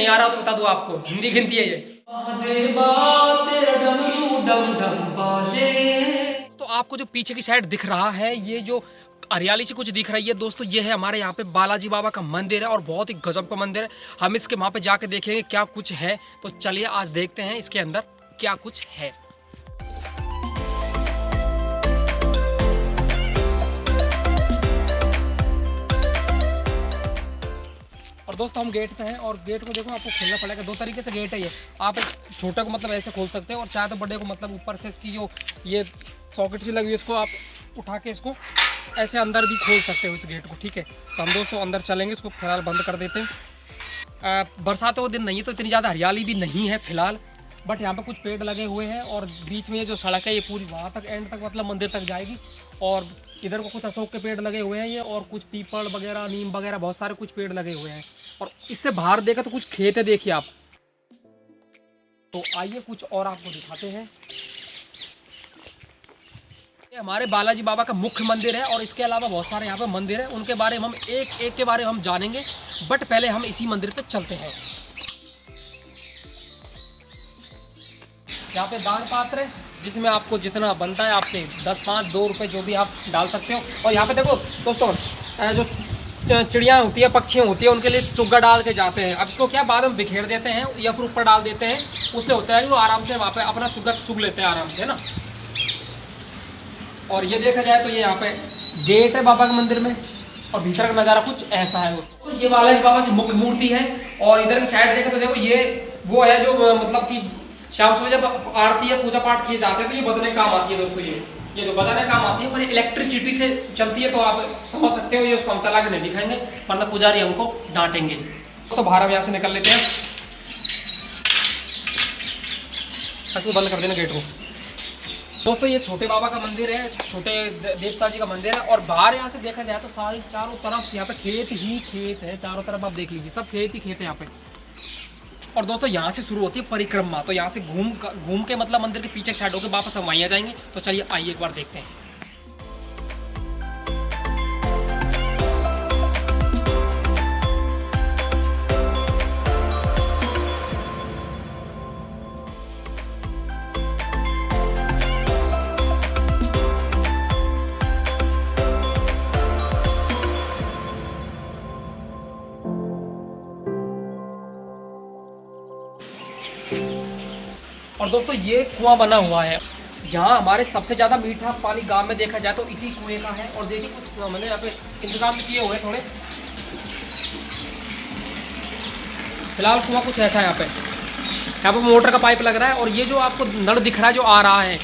नहीं आ रहा तो बता दूं आपको, हिंदी गिनती है ये। तो आपको जो पीछे की साइड दिख रहा है, ये जो हरियाली से कुछ दिख रही है दोस्तों, ये है हमारे यहाँ पे बालाजी बाबा का मंदिर है और बहुत ही गजब का मंदिर है। हम इसके वहाँ पे जाके देखेंगे क्या कुछ है। तो चलिए आज देखते हैं इसके अंदर क्या कुछ है। और दोस्तों हम गेट पे हैं और गेट को देखो आपको खोलना पड़ेगा। दो तरीके से गेट है ये। आप एक छोटे को मतलब ऐसे खोल सकते हैं और चाहे तो बड़े को मतलब ऊपर से इसकी जो ये सॉकेट सी लगी हुई है इसको आप उठा के इसको ऐसे अंदर भी खोल सकते हो इस गेट को। ठीक है, तो हम दोस्तों अंदर चलेंगे, इसको फिलहाल बंद कर देते हैं। बरसातों के दिन नहीं है तो इतनी ज़्यादा हरियाली भी नहीं है फिलहाल, बट यहाँ पे कुछ पेड़ लगे हुए हैं और बीच में ये जो सड़क है ये पूरी वहाँ तक एंड तक मतलब मंदिर तक जाएगी। और इधर को कुछ अशोक के पेड़ लगे हुए हैं ये, और कुछ पीपल वगैरह नीम वगैरह बहुत सारे कुछ पेड़ लगे हुए हैं। और इससे बाहर देखा तो कुछ खेत है, देखिए आप। तो आइए कुछ और आपको दिखाते हैं। ये हमारे बालाजी बाबा का मुख्य मंदिर है और इसके अलावा बहुत सारे यहाँ पे मंदिर हैं, उनके बारे में हम एक एक के बारे में हम जानेंगे। बट पहले हम इसी मंदिर पे चलते हैं। यहाँ पे दान पात्र है जिसमें आपको जितना बनता है आपसे 10, 5, 2 रुपये जो भी आप डाल सकते हो। और यहाँ पे देखो दोस्तों, जो चिड़िया होती है, पक्षियाँ होती है, उनके लिए चुग्गा डाल के जाते हैं। अब इसको क्या बाद में बिखेर देते हैं या फिर ऊपर डाल देते हैं, उससे होता है कि वो आराम से वहाँ पे अपना चुग्गा चुग लेते हैं आराम से, है ना। और ये देखा जाए तो ये यहाँ पे गेट है बाबा के मंदिर में और भीतर का नज़ारा कुछ ऐसा है। तो ये बालाजी बाबा की मुख्य मूर्ति है। और इधर की साइड देखे तो देखो ये वो है जो मतलब कि शाम सुबह जब आरती है पूजा पाठ किए जाते हैं तो ये बजने काम आती है दोस्तों। ये जो बजाने काम आती है पर इलेक्ट्रिसिटी से चलती है, तो आप समझ सकते हो। ये उसको हम चला के नहीं दिखाएंगे वरना पुजारी हमको डांटेंगे। तो बाहर हम यहाँ से निकल लेते हैं, इसको बंद कर देना गेट को। दोस्तों ये छोटे बाबा का मंदिर है, छोटे देवता जी का मंदिर है। और बाहर यहाँ से देखा जाए तो सारी चारों तरफ यहाँ पे खेत ही खेत है। चारों तरफ आप देख लीजिए, सब खेत ही खेत है यहाँ पे। और दोस्तों यहाँ से शुरू होती है परिक्रमा। तो यहाँ से घूम के मतलब मंदिर के पीछे साइड होकर वापस हम वहीं आ जाएंगे। तो चलिए आइए एक बार देखते हैं। और दोस्तों ये कुआं बना हुआ है यहाँ। हमारे सबसे ज़्यादा मीठा पानी गांव में देखा जाए तो इसी कुएं का है। और देखिए कुछ मैंने यहाँ पे इंतजाम भी किए हुए हैं थोड़े। फिलहाल कुआं कुछ ऐसा है यहाँ पे मोटर का पाइप लग रहा है। और ये जो आपको नल दिख रहा है जो आ रहा है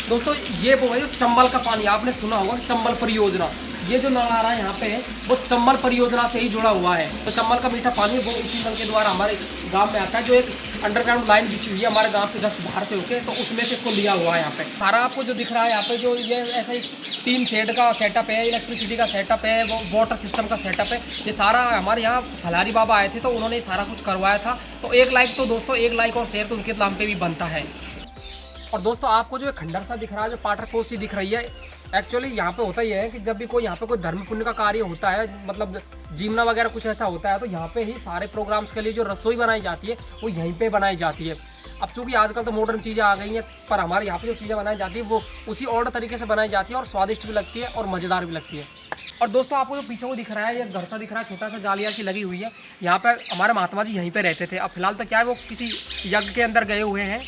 दोस्तों, ये वो है जो चंबल का पानी, आपने सुना होगा चंबल परियोजना। ये जो नल आ रहा है यहाँ पे वो चंबल परियोजना से ही जुड़ा हुआ है। तो चंबल का मीठा पानी वो इसी नल के द्वारा हमारे गांव में आता है, जो एक अंडरग्राउंड लाइन बिछी हुई है हमारे गांव के जस्ट बाहर से होके, तो उसमें से इसको लिया हुआ है। यहाँ पे सारा आपको जो दिख रहा है यहाँ पे जो ये ऐसा ही 3 शेड का सेटअप है, इलेक्ट्रिसिटी का सेटअप है, वो वाटर सिस्टम का सेटअप है। ये सारा हमारे यहाँ फलारी बाबा आए थे तो उन्होंने सारा कुछ करवाया था। तो 1 लाइक तो दोस्तों 1 लाइक और शेयर तो उनके नाम पे भी बनता है। और दोस्तों आपको जो खंडर सा दिख रहा है, जो पाटर पोस्ट सी दिख रही है, एक्चुअली यहाँ पे होता ही है कि जब भी कोई यहाँ पे कोई धर्म पुण्य का कार्य होता है, मतलब जीवना वगैरह कुछ ऐसा होता है, तो यहाँ पे ही सारे प्रोग्राम्स के लिए जो रसोई बनाई जाती है वो यहीं पे बनाई जाती है। अब चूँकि आजकल तो मॉडर्न चीज़ें आ गई हैं, पर हमारे यहाँ पे जो चीज़ें बनाई जाती है वो उसी ओल्ड तरीके से बनाई जाती है और स्वादिष्ट भी लगती है और मज़ेदार भी लगती है। और दोस्तों आपको जो पीछे वो दिख रहा है, ये घर सा दिख रहा है, छोटा सा जालिया सी लगी हुई है। यहाँ पे हमारे महात्मा जी यहीं पे रहते थे। अब फिलहाल तो क्या है वो किसी यज्ञ के अंदर गए हुए हैं,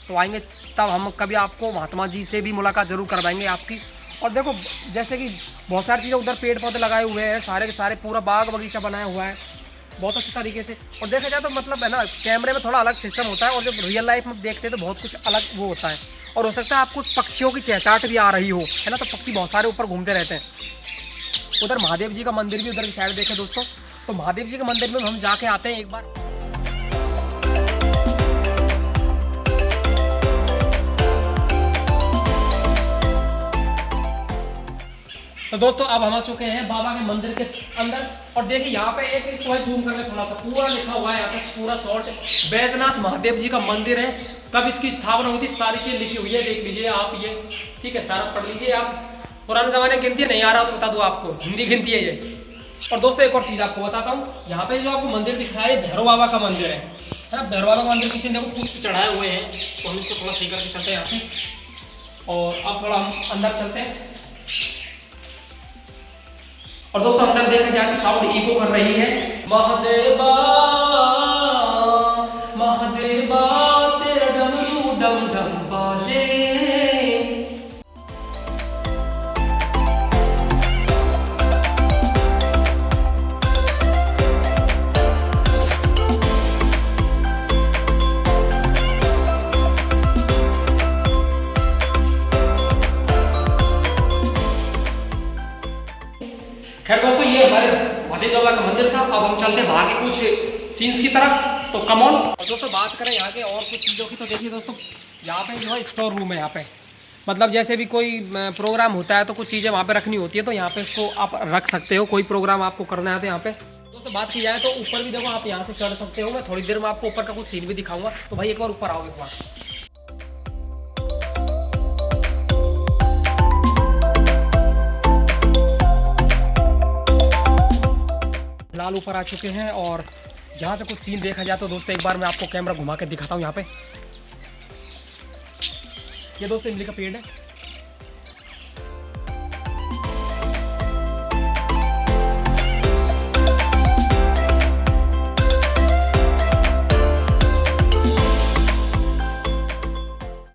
तो आएंगे तब हम कभी आपको महात्मा जी से भी मुलाकात जरूर करवाएंगे आपकी। और देखो जैसे कि बहुत सारी चीज़ें उधर पेड़ पौधे लगाए हुए हैं, सारे के सारे पूरा बाग बगीचा बनाया हुआ है बहुत अच्छे तरीके से। और देखा जाए तो मतलब है ना, कैमरे में थोड़ा अलग सिस्टम होता है और जब रियल लाइफ में देखते हैं तो बहुत कुछ अलग वो होता है। और हो सकता है आपको पक्षियों की चहचहाट भी आ रही हो, है ना, तो पक्षी बहुत सारे ऊपर घूमते रहते हैं। उधर महादेव जी का मंदिर भी उधर की साइड देखें दोस्तों, तो महादेव जी के मंदिर में हम जाके आते हैं एक बार। तो दोस्तों अब हम आ चुके हैं बाबा के मंदिर के अंदर। और देखिए यहाँ पे एक जूम कर ले थोड़ा सा, पूरा लिखा हुआ है यहाँ पे पूरा शॉर्ट, बैजनाथ महादेव जी का मंदिर है। कब इसकी स्थापना हुई थी सारी चीज लिखी हुई है, देख लीजिए आप ये, ठीक है, सारा पढ़ लीजिए आप। पुराने जमाने की गिनती नहीं आ रहा तो बता दूं आपको, हिंदी गिनती है ये। और दोस्तों एक और चीज आपको बताता हूँ, यहाँ पे जो आपको मंदिर दिख रहा है ये भैरव बाबा का मंदिर है। है ना। भैरव बाबा मंदिर किसी ने देखो पुष्प चढ़ाए हुए हैं, तो हम इसको थोड़ा सही करके चलते हैं यहाँ से। और अब थोड़ा हम अंदर चलते हैं। और दोस्तों अंदर देखा जाए तो साउंड इको कर रही है, महादेवा महादेवा तेरा डमरू डम डम बाजे। खैर दोस्तों ये हमारे महादेव बाबा का मंदिर था। अब हम चलते हैं बाहर के कुछ सीन्स की तरफ, तो कम ऑन। और दोस्तों बात करें यहाँ के और कुछ चीज़ों की, तो देखिए दोस्तों यहाँ पे जो है स्टोर रूम है। यहाँ पे मतलब जैसे भी कोई प्रोग्राम होता है तो कुछ चीज़ें वहाँ पे रखनी होती है, तो यहाँ पे इसको आप रख सकते हो। कोई प्रोग्राम आपको करना है तो यहाँ पे दोस्तों बात की जाए तो ऊपर भी देखो आप यहाँ से चढ़ सकते हो। मैं थोड़ी देर में आपको ऊपर का कुछ सीन भी दिखाऊंगा, तो भाई एक बार ऊपर आओगे वहाँ। फिलहाल ऊपर आ चुके हैं और यहाँ से कुछ सीन देखा जाए तो दोस्तों एक बार मैं आपको कैमरा घुमा के दिखाता हूँ। यहाँ पे ये दोस्तों इमली का पेड़ है।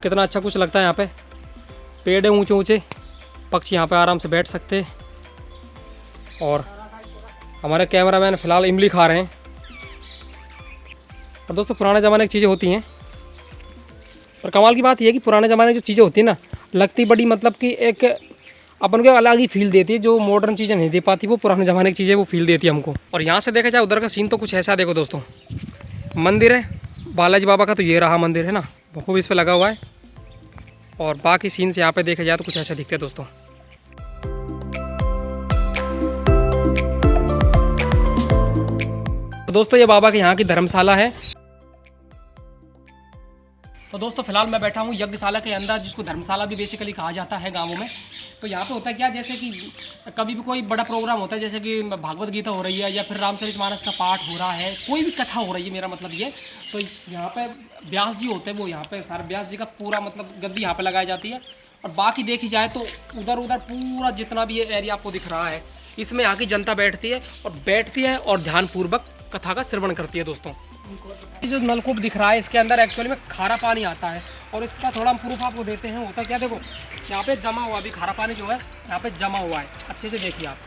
कितना अच्छा कुछ लगता है। यहाँ पे पेड़ है ऊंचे ऊंचे, पक्षी यहाँ पे आराम से बैठ सकते हैं। और हमारे कैमरामैन फ़िलहाल इमली खा रहे हैं। और दोस्तों पुराने ज़माने की चीज़ें होती हैं, और कमाल की बात यह है कि पुराने ज़माने की जो चीज़ें होती हैं ना, लगती बड़ी मतलब कि एक अपन को अलग ही फील देती है। जो मॉडर्न चीज़ें नहीं दे पाती वो पुराने ज़माने की चीज़ें वो फील देती है हमको। और यहाँ से देखा जाए उधर का सीन तो कुछ ऐसा देखो दोस्तों, मंदिर है बालाजी बाबा का, तो ये रहा मंदिर है ना, खूब इस पर लगा हुआ है। और बाकी सीन से यहाँ पे देखा जाए तो कुछ ऐसा दिखते हैं दोस्तों। तो दोस्तों ये बाबा के यहाँ की धर्मशाला है। तो दोस्तों फिलहाल मैं बैठा हूँ यज्ञशाला के अंदर, जिसको धर्मशाला भी बेसिकली कहा जाता है गाँवों में। तो यहाँ पे होता है क्या, जैसे कि कभी भी कोई बड़ा प्रोग्राम होता है, जैसे कि भागवत गीता हो रही है या फिर रामचरितमानस का पाठ हो रहा है, कोई भी कथा हो रही है, मेरा मतलब ये। तो यहाँ पे व्यास जी होते हैं, वो यहाँ पे सारे व्यास जी का पूरा मतलब गद्दी यहाँ पे लगाई जाती है। और बाकी देखी जाए तो उधर उधर पूरा जितना भी ये एरिया आपको दिख रहा है, इसमें यहाँ की जनता बैठती है और ध्यानपूर्वक कथा का श्रवण करती है दोस्तों। ये जो नलकूप दिख रहा है इसके अंदर एक्चुअली में खारा पानी आता है, और इसका थोड़ा हम प्रूफ आपको देते हैं। होता क्या, देखो यहाँ पे जमा हुआ, अभी खारा पानी जो है यहाँ पे जमा हुआ है। अच्छे से देखिए आप,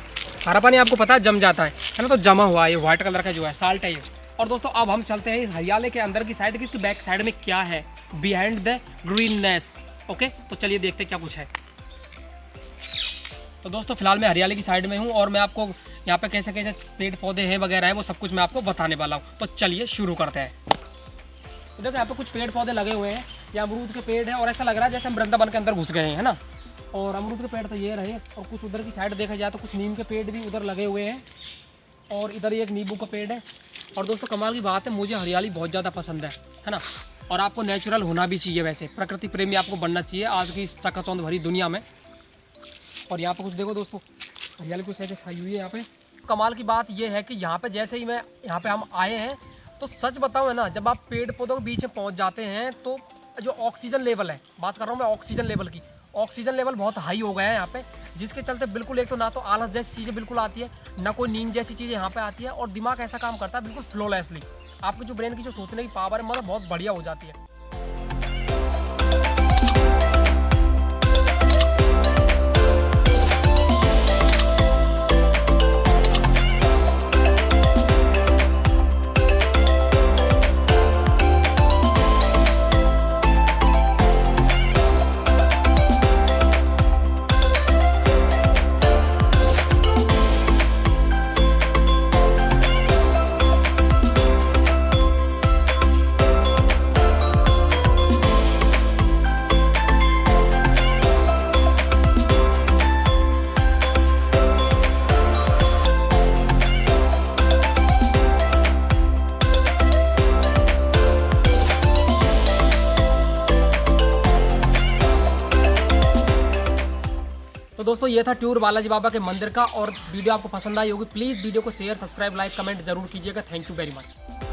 खारा पानी आपको पता है जम जाता है ना, तो जमा हुआ है। ये व्हाइट कलर का जो है साल्ट है ये। और दोस्तों अब हम चलते हैं इस हरियाले के अंदर की साइड की, इसकी बैक साइड में क्या है, बिहाइंड द ग्रीननेस। ओके, तो चलिए देखते क्या कुछ है। तो दोस्तों फिलहाल मैं हरियाली की साइड में हूँ, और मैं आपको यहाँ पे कैसे कैसे पेड़ पौधे हैं वगैरह है वो सब कुछ मैं आपको बताने वाला हूँ। तो चलिए शुरू करते हैं। तो देखो यहाँ पे कुछ पेड़ पौधे लगे हुए हैं, ये अमरूद के पेड़ है, और ऐसा लग रहा है जैसे हम वृंदावन के अंदर घुस गए हैं, है ना। और अमरूद के पेड़ तो ये रहे, और कुछ उधर की साइड देखा जाए तो कुछ नीम के पेड़ भी उधर लगे हुए हैं, और इधर एक नींबू का पेड़ है। और दोस्तों कमाल की बात है, मुझे हरियाली बहुत ज़्यादा पसंद है ना। और आपको नेचुरल होना भी चाहिए, वैसे प्रकृति प्रेमी आपको बनना चाहिए आज की इस चकाचौंध भरी दुनिया में। और यहाँ पे कुछ देखो दोस्तों, हरियाली कुछ ऐसे छाई हुई है यहाँ पे। कमाल की बात ये है कि यहाँ पे जैसे ही मैं यहाँ पे हम आए हैं, तो सच बताऊँ है ना, जब आप पेड़ पौधों के बीच में पहुँच जाते हैं तो जो ऑक्सीजन लेवल है, बात कर रहा हूँ मैं ऑक्सीजन लेवल की, ऑक्सीजन लेवल बहुत हाई हो गया है यहाँ पे, जिसके चलते बिल्कुल एक तो ना तो आलस जैसी चीज़ें बिल्कुल आती है, ना कोई नींद जैसी चीज़ें यहाँ पे आती है, और दिमाग ऐसा काम करता है बिल्कुल फ्लोलेसली। आपकी जो ब्रेन की जो सोचने की पावर है मतलब बहुत बढ़िया हो जाती है। तो दोस्तों ये था टूर बालाजी बाबा के मंदिर का, और वीडियो आपको पसंद आई होगी, प्लीज़ वीडियो को शेयर, सब्सक्राइब, लाइक, कमेंट जरूर कीजिएगा। Thank you very much.